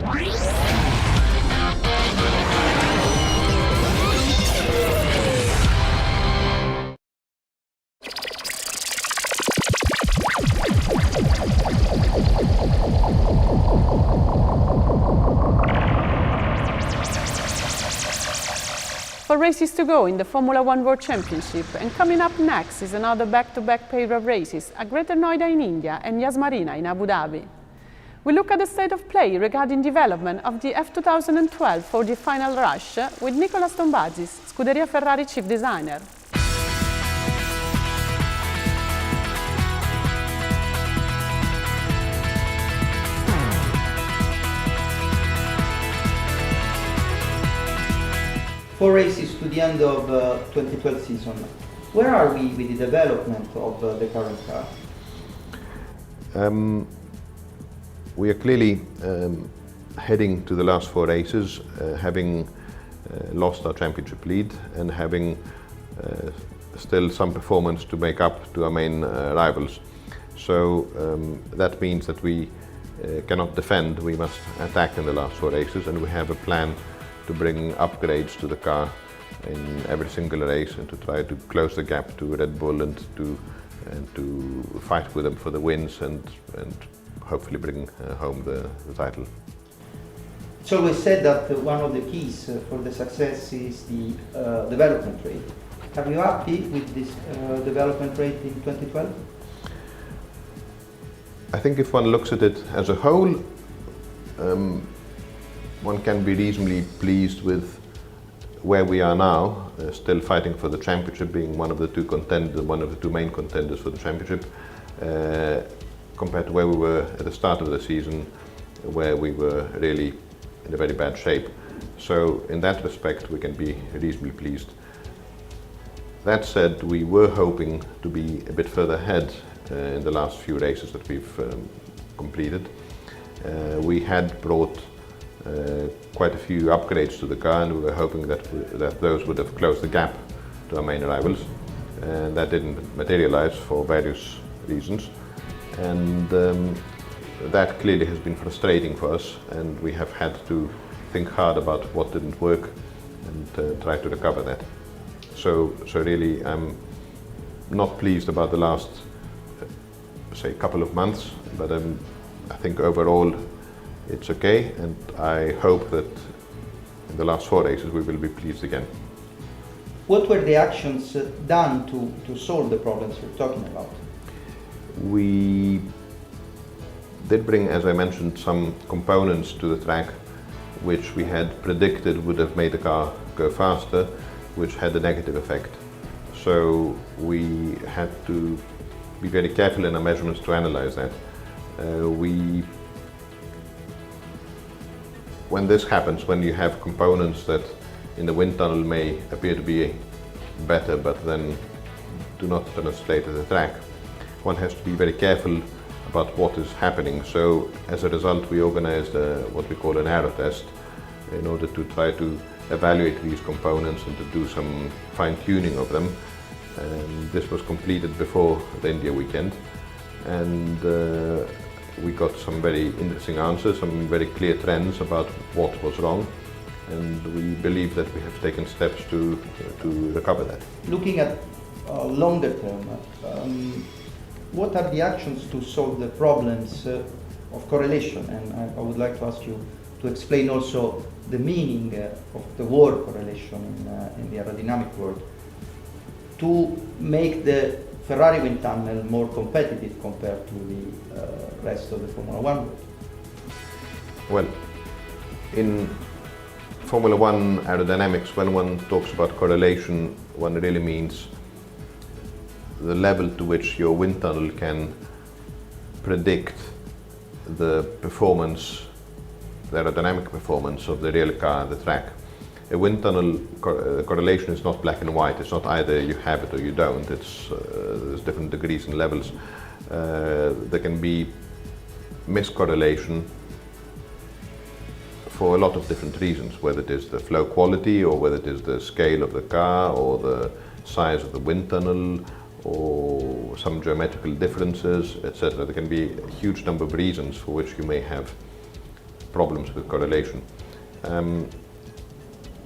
For races to go in the Formula One World Championship, and coming up next is another back-to-back pair of races at Greater Noida in India and Yas Marina in Abu Dhabi. We look at the state of play regarding development of the F2012 for the final rush with Nicolas Tombazis, Scuderia Ferrari chief designer. Four races to the end of 2012 season. Where are we with the development of the current car? We are clearly heading to the last four races, having lost our championship lead and having still some performance to make up to our main rivals. So that means that we cannot defend, we must attack in the last four races, and we have a plan to bring upgrades to the car in every single race and to try to close the gap to Red Bull and to fight with them for the wins and hopefully bring home the title. It's always said that one of the keys for the success is the development rate. Are you happy with this development rate in 2012? I think if one looks at it as a whole, one can be reasonably pleased with where we are now, still fighting for the championship, being one of the two main contenders for the championship, compared to where we were at the start of the season, where we were really in a very bad shape. So in that respect, we can be reasonably pleased. That said, we were hoping to be a bit further ahead in the last few races that we've completed. We had brought quite a few upgrades to the car, and we were hoping that those would have closed the gap to our main rivals, and that didn't materialize for various reasons, and that clearly has been frustrating for us, and we have had to think hard about what didn't work and try to recover that. So really I'm not pleased about the last say couple of months, but I think overall it's okay, and I hope that in the last four races we will be pleased again. What were the actions done to solve the problems you're talking about? We did bring, as I mentioned, some components to the track which we had predicted would have made the car go faster, which had a negative effect. So we had to be very careful in our measurements to analyze that. When this happens, when you have components that in the wind tunnel may appear to be better but then do not translate to the track, one has to be very careful about what is happening. So as a result, we organized what we call an aero test in order to try to evaluate these components and to do some fine-tuning of them. And this was completed before the India weekend, and we got some very interesting answers, some very clear trends about what was wrong, and we believe that we have taken steps to recover that. Looking at longer term, what are the actions to solve the problems of correlation? And I would like to ask you to explain also the meaning of the word correlation in the aerodynamic world, to make the Ferrari wind tunnel more competitive compared to the rest of the Formula One world? Well, in Formula One aerodynamics, when one talks about correlation, one really means the level to which your wind tunnel can predict the performance, the aerodynamic performance of the real car, the track. A wind tunnel correlation is not black and white. It's not either you have it or you don't. There's different degrees and levels. There can be miscorrelation for a lot of different reasons, whether it is the flow quality or whether it is the scale of the car or the size of the wind tunnel or some geometrical differences, etc. There can be a huge number of reasons for which you may have problems with correlation.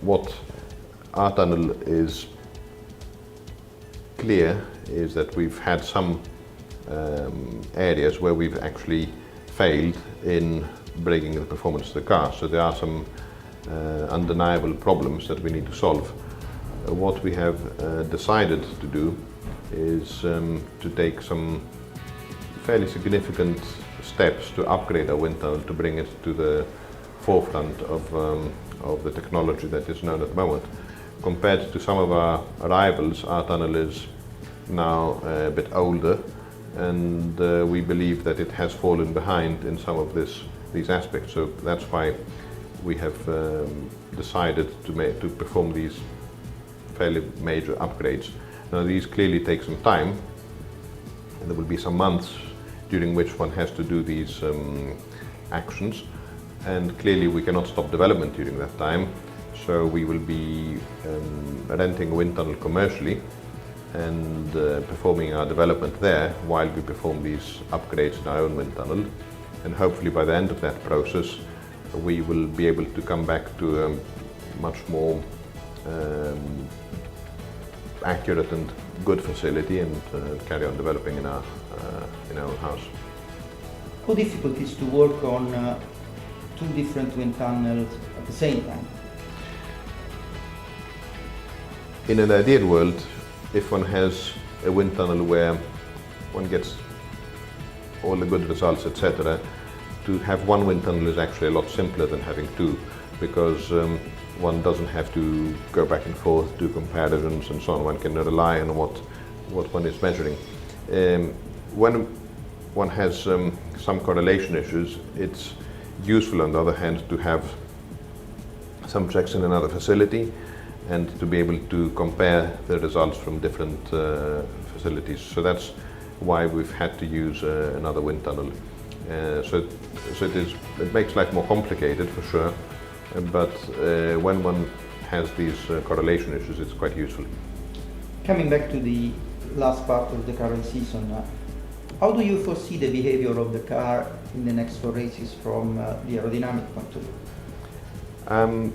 What our tunnel is clear is that we've had some areas where we've actually failed in bringing the performance of the car. So there are some undeniable problems that we need to solve. What we have decided to do is to take some fairly significant steps to upgrade our wind tunnel to bring it to the forefront of the technology that is known at the moment. Compared to some of our rivals, our tunnel is now a bit older, and we believe that it has fallen behind in some of these aspects. So that's why we have decided to perform these fairly major upgrades. Now these clearly take some time, and there will be some months during which one has to do these actions, and clearly we cannot stop development during that time. So we will be renting a wind tunnel commercially and performing our development there while we perform these upgrades in our own wind tunnel. And hopefully by the end of that process we will be able to come back to a much more accurate and good facility and carry on developing in our own house. How difficult it is to work on two different wind tunnels at the same time? In an ideal world, if one has a wind tunnel where one gets all the good results, etc., to have one wind tunnel is actually a lot simpler than having two, because one doesn't have to go back and forth, do comparisons and so on. One can rely on what one is measuring. When one has some correlation issues, it's useful on the other hand to have some checks in another facility and to be able to compare the results from different facilities. So that's why we've had to use another wind tunnel. So it makes life more complicated for sure, but when one has these correlation issues, it's quite useful. Coming back to the last part of the current season, how do you foresee the behavior of the car in the next 4 races from the aerodynamic point of view?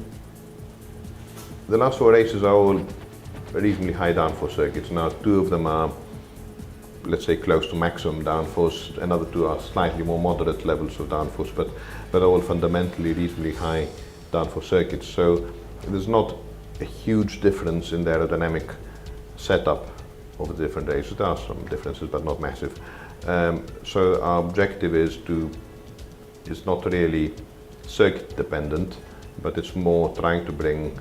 The last 4 races are all reasonably high downforce circuits. Now 2 of them are, let's say, close to maximum downforce, another 2 are slightly more moderate levels of downforce, but all fundamentally reasonably high downforce circuits. So there's not a huge difference in the aerodynamic setup of the different races. There are some differences, but not massive. So our objective is not really circuit dependent, but it's more trying to bring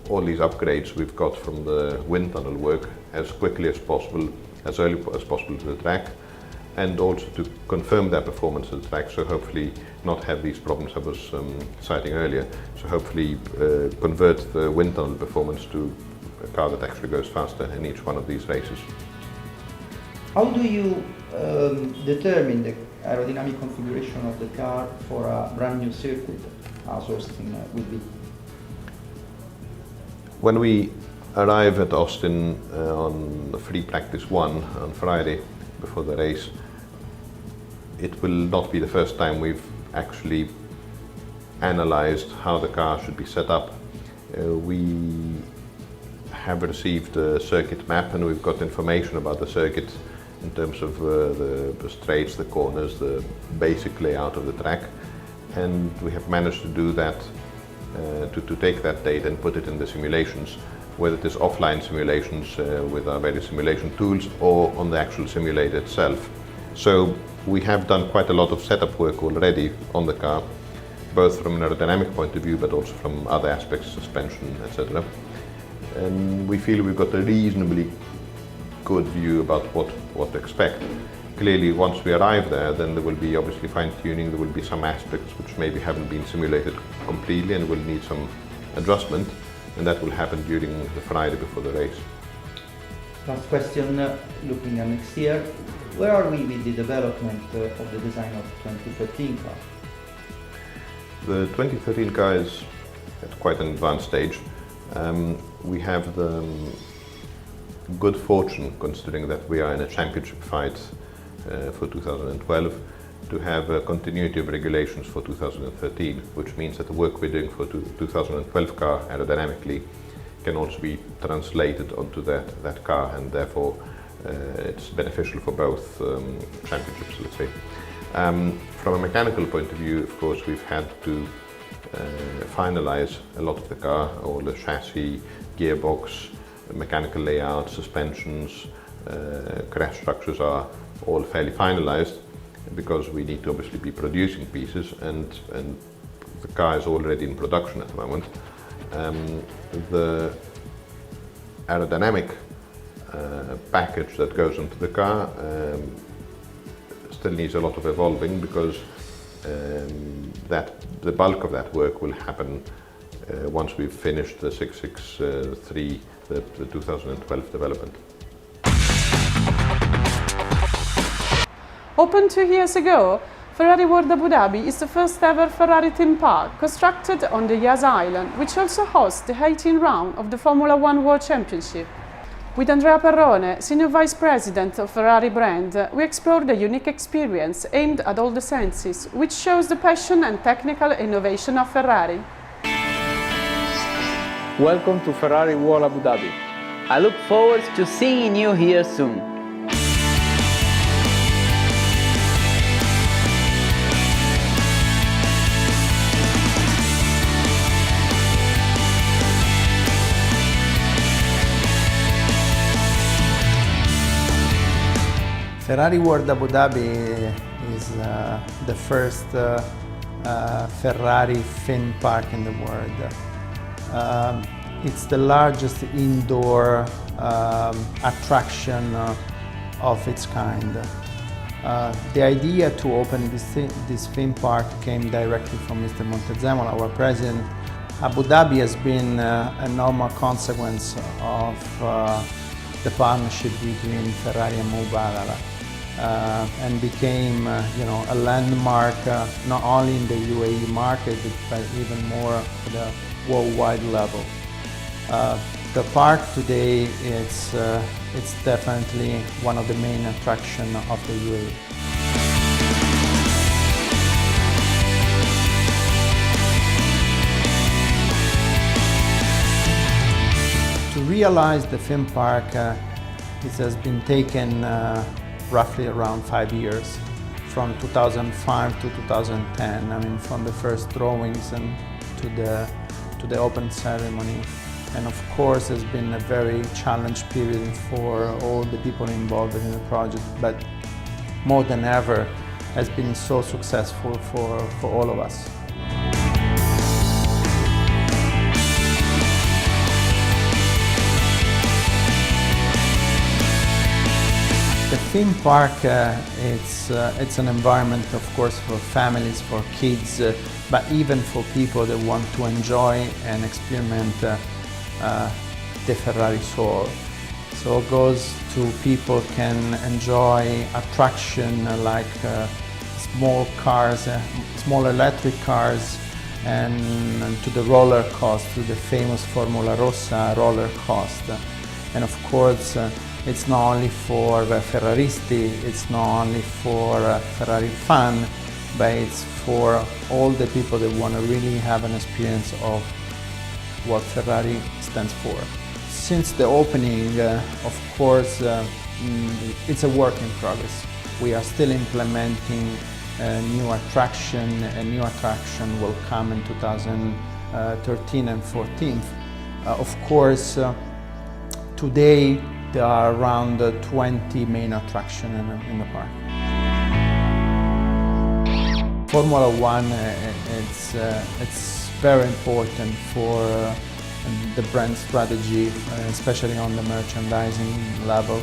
all these upgrades we've got from the wind tunnel work as quickly as possible, as early as possible to the track, and also to confirm their performance at the track, so hopefully not have these problems I was citing earlier. So hopefully convert the wind tunnel performance to a car that actually goes faster in each one of these races. How do you determine the aerodynamic configuration of the car for a brand new circuit, as Austin will be? When we arrive at Austin on the free practice 1 on Friday before the race, it will not be the first time we've actually analyzed how the car should be set up. We have received a circuit map and we've got information about the circuit in terms of the straights, the corners, the basic layout of the track, and we have managed to do that, to take that data and put it in the simulations, whether it is offline simulations with our various simulation tools or on the actual simulator itself. So we have done quite a lot of setup work already on the car, both from an aerodynamic point of view but also from other aspects, suspension, etc. And we feel we've got a reasonably good view about what to expect. Clearly, once we arrive there, then there will be obviously fine-tuning, there will be some aspects which maybe haven't been simulated completely and will need some adjustment, and that will happen during the Friday before the race. Last question, looking at next year, where are we with the development of the design of 2013 car? The 2013 car is at quite an advanced stage. We have the good fortune, considering that we are in a championship fight for 2012, to have a continuity of regulations for 2013, which means that the work we're doing for 2012 car aerodynamically can also be translated onto that car, and therefore it's beneficial for both championships, let's say. From a mechanical point of view, of course, we've had to finalize a lot of the car, all the chassis, gearbox, mechanical layout, suspensions, crash structures are all fairly finalized, because we need to obviously be producing pieces, and the car is already in production at the moment. The aerodynamic package that goes into the car still needs a lot of evolving, because the bulk of that work will happen once we've finished the 663, the 2012 development. Opened 2 years ago, Ferrari World Abu Dhabi is the first ever Ferrari theme park constructed on the Yas Island, which also hosts the 18th round of the Formula One World Championship. With Andrea Perrone, Senior Vice President of Ferrari brand, we explored a unique experience aimed at all the senses, which shows the passion and technical innovation of Ferrari. Welcome to Ferrari World Abu Dhabi. I look forward to seeing you here soon. Ferrari World Abu Dhabi is the first Ferrari theme park in the world. It's the largest indoor attraction of its kind. The idea to open this theme park came directly from Mr. Montezemolo, our president. Abu Dhabi has been a normal consequence of the partnership between Ferrari and Mubadala. And became a landmark not only in the UAE market but even more at a worldwide level. The park today it's definitely one of the main attractions of the UAE. To realize the theme park, it has been taken roughly around 5 years, from 2005 to 2010. I mean, from the first drawings and to the open ceremony. And of course, it's been a very challenging period for all the people involved in the project, but more than ever, has been so successful for all of us. The theme park, it's an environment, of course, for families, for kids, but even for people that want to enjoy and experiment the Ferrari soul. So it goes to people can enjoy attraction like small cars, small electric cars, and to the roller coaster, to the famous Formula Rossa roller coaster. And of course, it's not only for Ferraristi, it's not only for Ferrari fan, but it's for all the people that want to really have an experience of what Ferrari stands for. Since the opening, of course, it's a work in progress. We are still implementing a new attraction. A new attraction will come in 2013 and 14. Of course, today there are around 20 main attractions in the park. Formula One, it's very important for the brand strategy, especially on the merchandising level.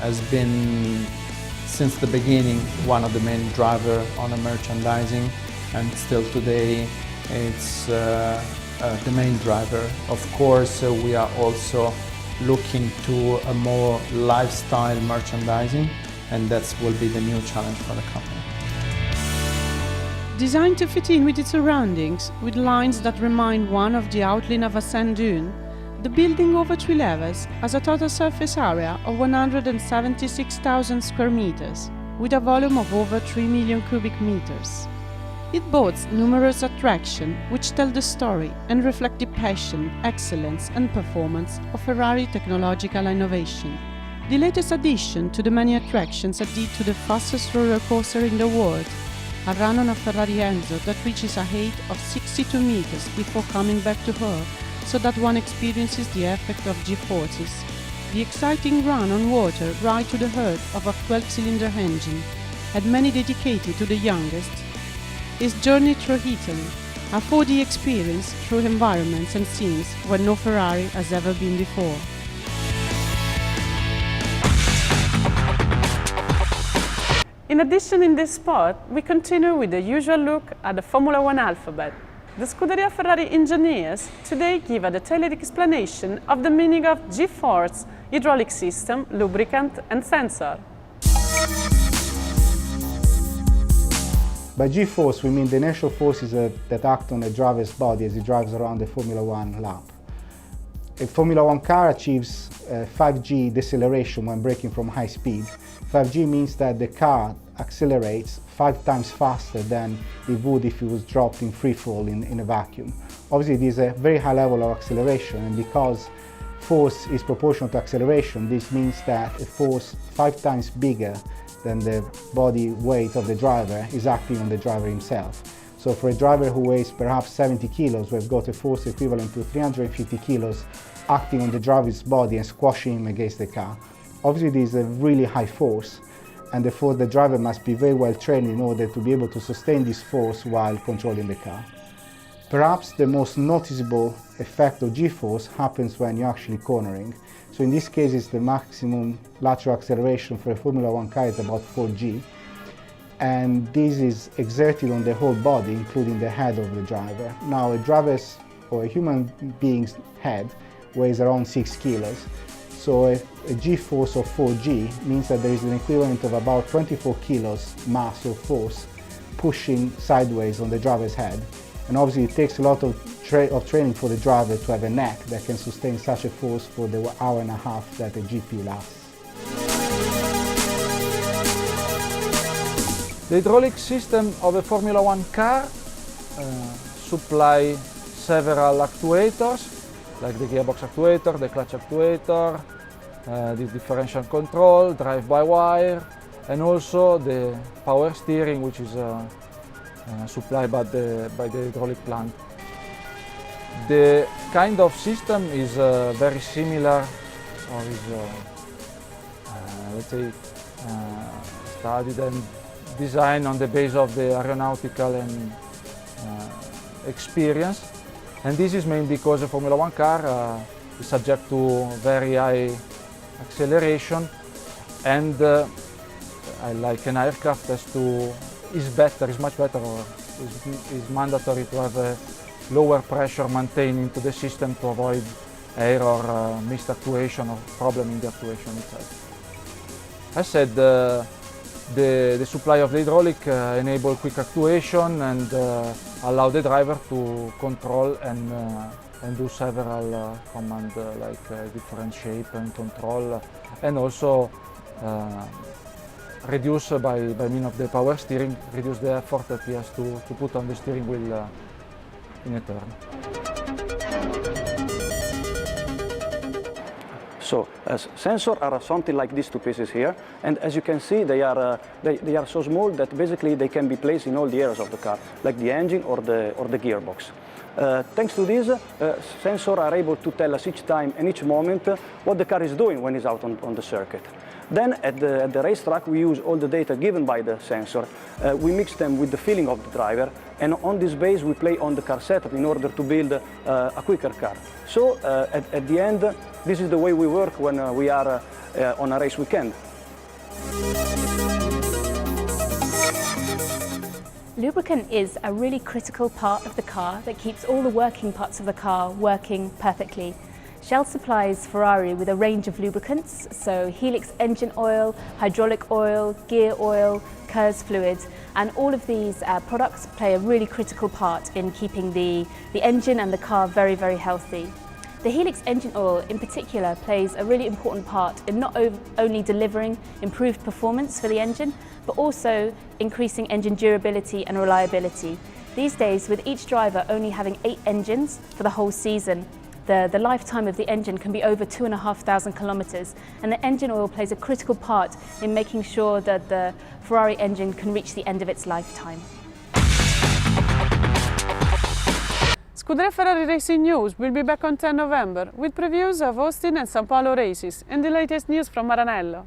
Has been since the beginning one of the main drivers on the merchandising, and still today it's the main driver. Of course, we are also looking to a more lifestyle merchandising, and that will be the new challenge for the company. Designed to fit in with its surroundings, with lines that remind one of the outline of a sand dune, the building over 3 levels has a total surface area of 176,000 square meters. with a volume of over 3 million cubic meters. It boasts numerous attractions which tell the story and reflect the passion, excellence and performance of Ferrari technological innovation. The latest addition to the many attractions added to the fastest roller coaster in the world, a run on a Ferrari Enzo that reaches a height of 62 meters before coming back to Earth, so that one experiences the effect of G-forces. The exciting run on water right to the heart of a 12-cylinder engine, and many dedicated to the youngest. His journey through Italy, a 4D experience through environments and scenes where no Ferrari has ever been before. In addition, in this spot, we continue with the usual look at the Formula One alphabet. The Scuderia Ferrari engineers today give a detailed explanation of the meaning of G-force, hydraulic system, lubricant and sensor. By G-force, we mean the inertial forces that act on a driver's body as he drives around the Formula One lap. A Formula One car achieves 5G deceleration when braking from high speed. 5G means that the car accelerates 5 times faster than it would if it was dropped in free fall in a vacuum. Obviously, this is a very high level of acceleration, and because force is proportional to acceleration, this means that a force 5 times bigger than the body weight of the driver is acting on the driver himself. So for a driver who weighs perhaps 70 kilos, we've got a force equivalent to 350 kilos acting on the driver's body and squashing him against the car. Obviously, this is a really high force, and therefore the driver must be very well trained in order to be able to sustain this force while controlling the car. Perhaps the most noticeable effect of G-force happens when you're actually cornering. So in this case, it's the maximum lateral acceleration for a Formula One car is about 4G. And this is exerted on the whole body, including the head of the driver. Now, a driver's or a human being's head weighs around 6 kilos. So a G-force of 4G means that there is an equivalent of about 24 kilos mass or force pushing sideways on the driver's head. And obviously it takes a lot of training for the driver to have a neck that can sustain such a force for the hour and a half that a GP lasts. The hydraulic system of a Formula One car supply several actuators, like the gearbox actuator, the clutch actuator, the differential control, drive-by-wire, and also the power steering, which is supplied by the hydraulic plant. The kind of system is very similar, or is, let's say, studied and designed on the base of the aeronautical and experience. And this is mainly because a Formula One car is subject to very high acceleration, and like an aircraft is much better, or is mandatory to have a lower pressure maintained into the system to avoid air or missed actuation or problem in the actuation itself. As said, the supply of the hydraulic enable quick actuation and allow the driver to control and do several commands like different shape and control, and also reduce by means of the power steering, reduce the effort that he has to put on the steering wheel in a turn. So, sensors are something like these two pieces here, and as you can see, they are so small that basically they can be placed in all the areas of the car, like the engine or the gearbox. Thanks to this, sensors are able to tell us each time and each moment what the car is doing when it's out on the circuit. Then at the racetrack, we use all the data given by the sensor. We mix them with the feeling of the driver, and on this base we play on the car setup in order to build a quicker car. So at the end, this is the way we work when we are on a race weekend. Lubricant is a really critical part of the car that keeps all the working parts of the car working perfectly. Shell supplies Ferrari with a range of lubricants, so Helix engine oil, hydraulic oil, gear oil, KERS fluids, and all of these products play a really critical part in keeping the engine and the car very, very healthy. The Helix engine oil in particular plays a really important part in not only delivering improved performance for the engine, but also increasing engine durability and reliability. These days, with each driver only having 8 engines for the whole season, the lifetime of the engine can be over 2,500 kilometers, and the engine oil plays a critical part in making sure that the Ferrari engine can reach the end of its lifetime. Scuderia Ferrari Racing News will be back on 10 November with previews of Austin and Sao Paulo races and the latest news from Maranello.